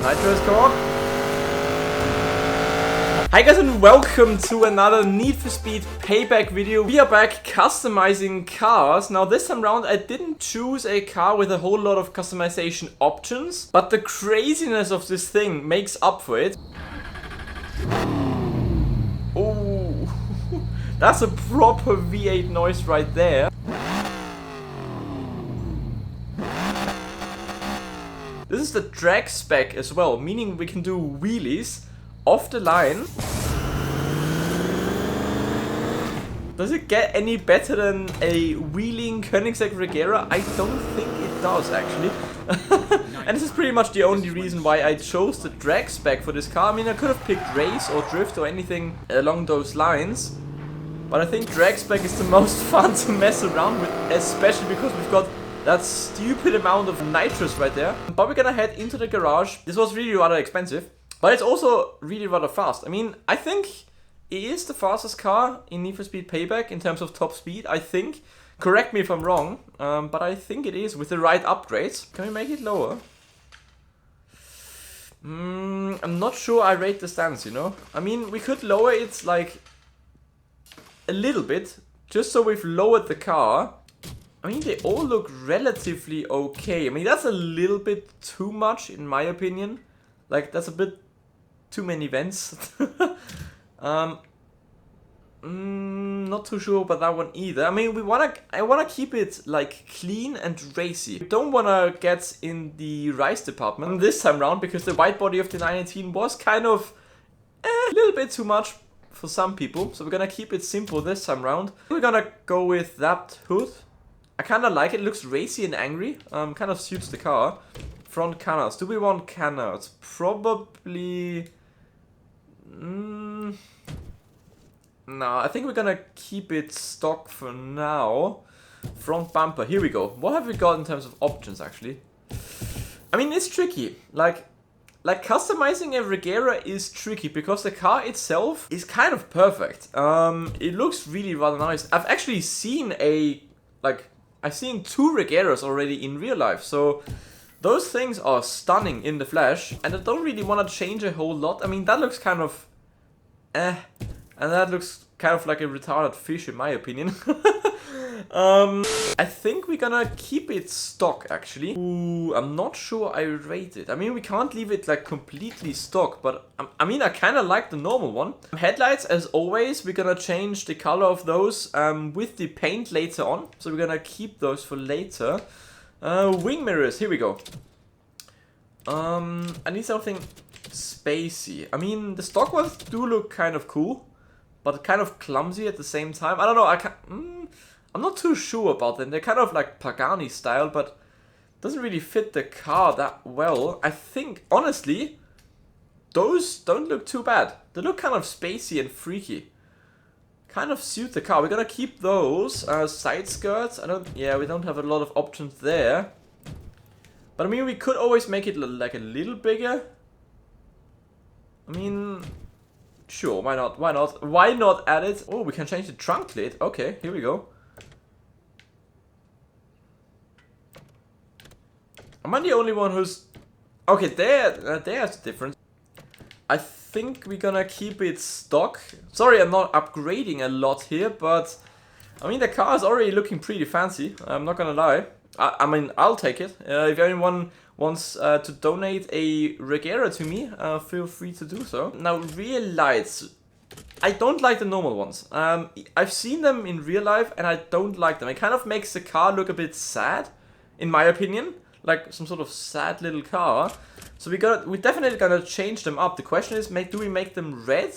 Nitrous, come on. Hi guys and welcome to another Need for Speed Payback video. We are back customizing cars. Now this time around I didn't choose a car with a whole lot of customization options, but the craziness of this thing makes up for it. Oh, that's a proper V8 noise right there. This is the drag spec as well, meaning we can do wheelies off the line. Does it get any better than a wheeling Koenigsegg Regera? I don't think it does actually. And this is pretty much the only reason why I chose the drag spec for this car. I mean, I could have picked race or drift or anything along those lines, but I think drag spec is the most fun to mess around with, especially because we've got that stupid amount of nitrous right there. But we're gonna head into the garage. This was really rather expensive, but it's also really rather fast. I mean, I think it is the fastest car in Need for Speed Payback in terms of top speed, I think. Correct me if I'm wrong, but I think it is with the right upgrades. Can we make it lower? I'm not sure I rate the stance, you know? I mean, we could lower it like a little bit, just so we've lowered the car. I mean, they all look relatively okay. I mean, that's a little bit too much in my opinion. Like, that's a bit too many vents. Not too sure about that one either. I mean, I wanna keep it like clean and racy. We don't wanna get in the rice department this time round because the white body of the 918 was kind of a little bit too much for some people. So we're gonna keep it simple this time round. We're gonna go with that hood. I kind of like it. It looks racy and angry. Kind of suits the car. Front canards. Do we want canards? Probably. No, I think we're gonna keep it stock for now. Front bumper. Here we go. What have we got in terms of options actually? I mean, it's tricky. Like customizing a Regera is tricky because the car itself is kind of perfect. It looks really rather nice. I've actually seen I've seen 2 Regeras already in real life, so those things are stunning in the flesh, and I don't really want to change a whole lot. I mean, that looks kind of and that looks kind of like a retarded fish in my opinion. I think we're gonna keep it stock actually. Ooh, I'm not sure I rate it. I mean, we can't leave it like completely stock, but I mean, I kind of like the normal one. Headlights, as always, we're gonna change the color of those with the paint later on. So we're gonna keep those for later. Wing mirrors, here we go. I need something spacey. I mean, the stock ones do look kind of cool, but kind of clumsy at the same time. I don't know, I'm not too sure about them. They're kind of like Pagani style, but doesn't really fit the car that well. I think, honestly, those don't look too bad. They look kind of spacey and freaky. Kind of suit the car. We're gonna keep those. Side skirts, we don't have a lot of options there. But I mean, we could always make it like a little bigger. I mean, sure, why not? Why not? Why not add it? Oh, we can change the trunk lid. Okay, here we go. Am I the only one who's... Okay, there's a difference. I think we're gonna keep it stock. Sorry, I'm not upgrading a lot here, but... I mean, the car is already looking pretty fancy. I'm not gonna lie. I mean, I'll take it. If anyone wants to donate a Regera to me, feel free to do so. Now, rear lights. I don't like the normal ones. I've seen them in real life, and I don't like them. It kind of makes the car look a bit sad, in my opinion. Like some sort of sad little car. So we're definitely gonna change them up. The question is, do we make them red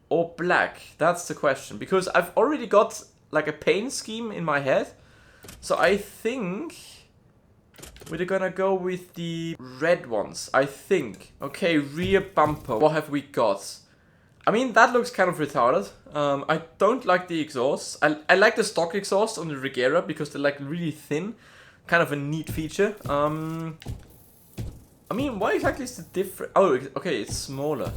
or black? That's the question. Because I've already got like a paint scheme in my head. So I think we're gonna go with the red ones, I think. Okay, rear bumper. What have we got? I mean, that looks kind of retarded. I don't like the exhaust. I like the stock exhaust on the Regera because they're like really thin. Kind of a neat feature. I mean, what exactly is the difference? Oh, okay, it's smaller.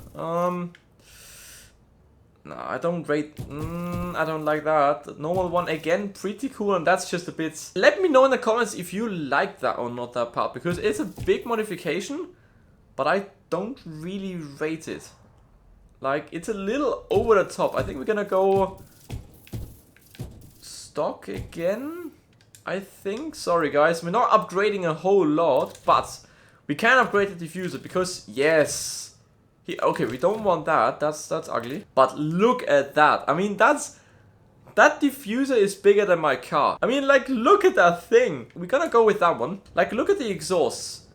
No, I don't rate... I don't like that. The normal one, again, pretty cool, and that's just a bit... Let me know in the comments if you like that or not, that part, because it's a big modification, but I don't really rate it. Like, it's a little over the top. I think we're gonna go stock again, I think. Sorry guys, we're not upgrading a whole lot, but we can upgrade the diffuser because, yes. Okay, we don't want that. That's ugly. But look at that. I mean, that diffuser is bigger than my car. I mean, like, look at that thing. We're gonna go with that one. Like, look at the exhausts.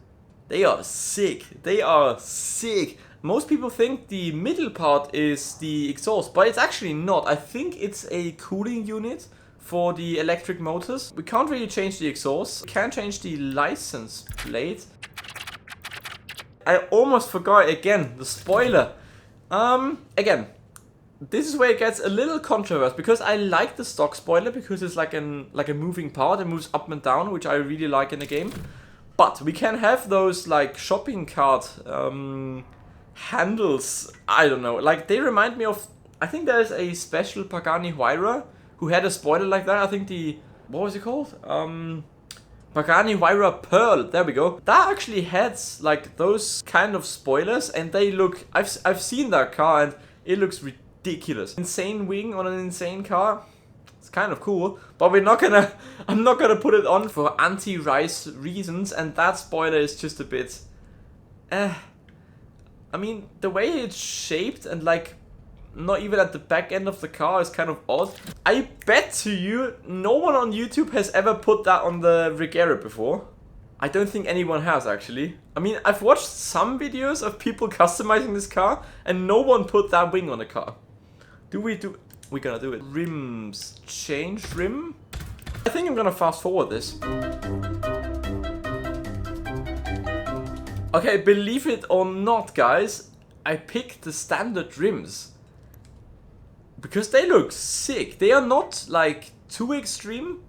They are sick. They are sick. Most people think the middle part is the exhaust, but it's actually not. I think it's a cooling unit for the electric motors. We can't really change the exhaust. We can change the license plate. I almost forgot again, the spoiler. Again, this is where it gets a little controversial because I like the stock spoiler because it's like a moving part. It moves up and down, which I really like in the game. But we can have those like shopping cart handles. I don't know. Like, they remind me of. I think there's a special Pagani Huayra who had a spoiler like that. I think what was it called? Pagani Huayra Pearl. There we go. That actually had like those kind of spoilers, and they look. I've seen that car, and it looks ridiculous. Insane wing on an insane car. It's kind of cool, but I'm not gonna put it on for anti-rise reasons, and that spoiler is just a bit I mean, the way it's shaped and like not even at the back end of the car is kind of odd. I bet to you no one on YouTube has ever put that on the Regera before. I don't think anyone has actually. I mean, I've watched some videos of people customizing this car and no one put that wing on the car. We're gonna do it. Rims. Change rim? I think I'm gonna fast forward this. Okay, believe it or not, guys, I picked the standard rims. Because they look sick. They are not like too extreme,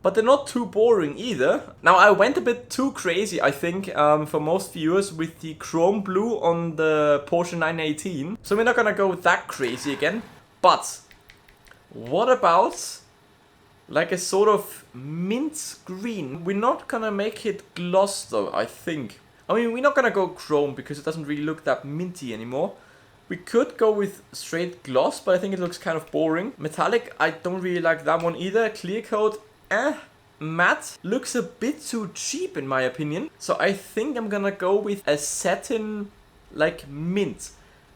but they're not too boring either. Now, I went a bit too crazy, I think, for most viewers with the chrome blue on the Porsche 918. So we're not gonna go that crazy again. But what about like a sort of mint green? We're not gonna make it gloss though, I think. I mean, we're not gonna go chrome because it doesn't really look that minty anymore. We could go with straight gloss, but I think it looks kind of boring. Metallic, I don't really like that one either. Clear coat, matte looks a bit too cheap in my opinion. So I think I'm gonna go with a satin like mint.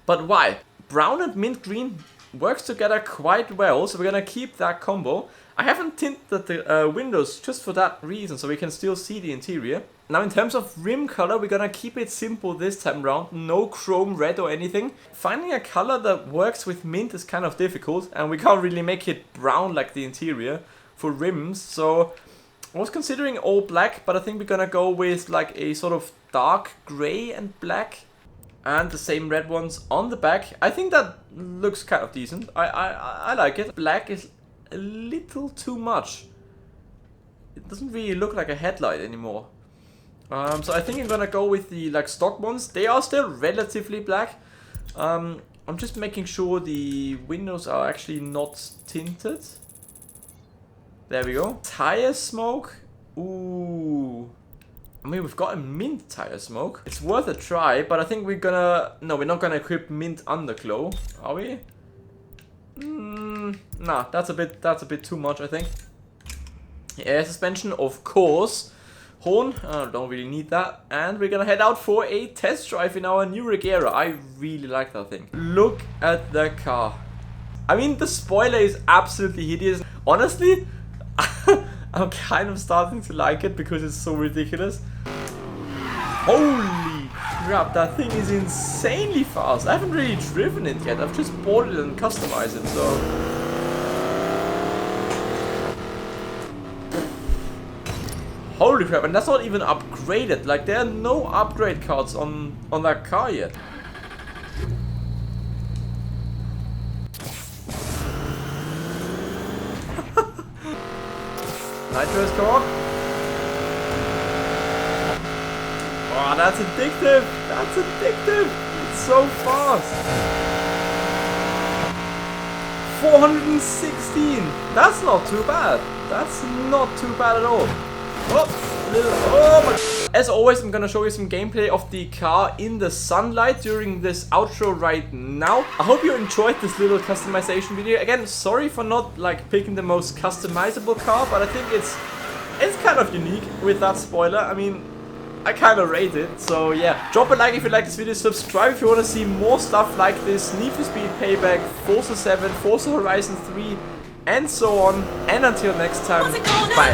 But why? Brown and mint green works together quite well, so we're gonna keep that combo. I haven't tinted the windows just for that reason, so we can still see the interior. Now in terms of rim color, we're gonna keep it simple this time around. No chrome red or anything. Finding a color that works with mint is kind of difficult, and we can't really make it brown like the interior for rims. So I was considering all black, but I think we're gonna go with like a sort of dark gray and black. And the same red ones on the back. I think that looks kind of decent. I like it. Black is a little too much. It doesn't really look like a headlight anymore. So I think I'm gonna go with the like stock ones. They are still relatively black. I'm just making sure the windows are actually not tinted. There we go. Tire smoke. Ooh. I mean, we've got a mint tire smoke. It's worth a try, but I think we're gonna... No, we're not gonna equip mint underglow, are we? Nah, that's a bit too much, I think. Air suspension, of course. Horn, don't really need that. And we're gonna head out for a test drive in our new Regera. I really like that thing. Look at the car. I mean, the spoiler is absolutely hideous. Honestly, I'm kind of starting to like it because it's so ridiculous. Holy crap, that thing is insanely fast. I haven't really driven it yet. I've just bought it and customized it, so... Holy crap, and that's not even upgraded. Like, there are no upgrade cards on that car yet. Nitros, come on. Oh, that's addictive. That's addictive. It's so fast. 416. That's not too bad. That's not too bad at all. Oh, oh my. as always, I'm gonna show you some gameplay of the car in the sunlight during this outro right now. I hope you enjoyed this little customization video. Again, sorry for not like picking the most customizable car, but I think it's kind of unique with that spoiler. I mean, I kind of rate it, so yeah. Drop a like if you like this video, subscribe if you want to see more stuff like this, Need for Speed Payback, Forza 7, Forza Horizon 3, and so on. And until next time, bye.